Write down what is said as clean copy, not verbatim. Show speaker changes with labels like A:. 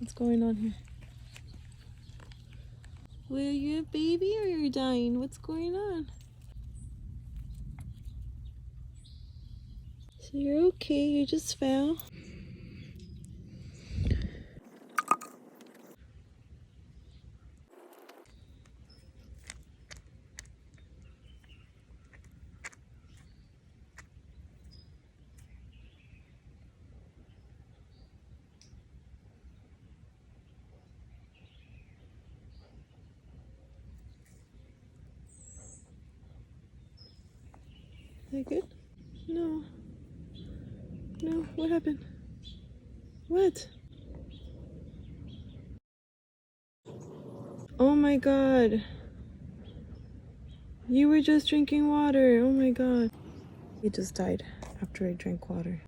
A: What's going on here? Were you a baby or you're dying? What's going on? So you're okay, you just fell. Is that good? No. No, what happened? What? Oh my god. You were just drinking water. Oh my god. He just died after he drank water.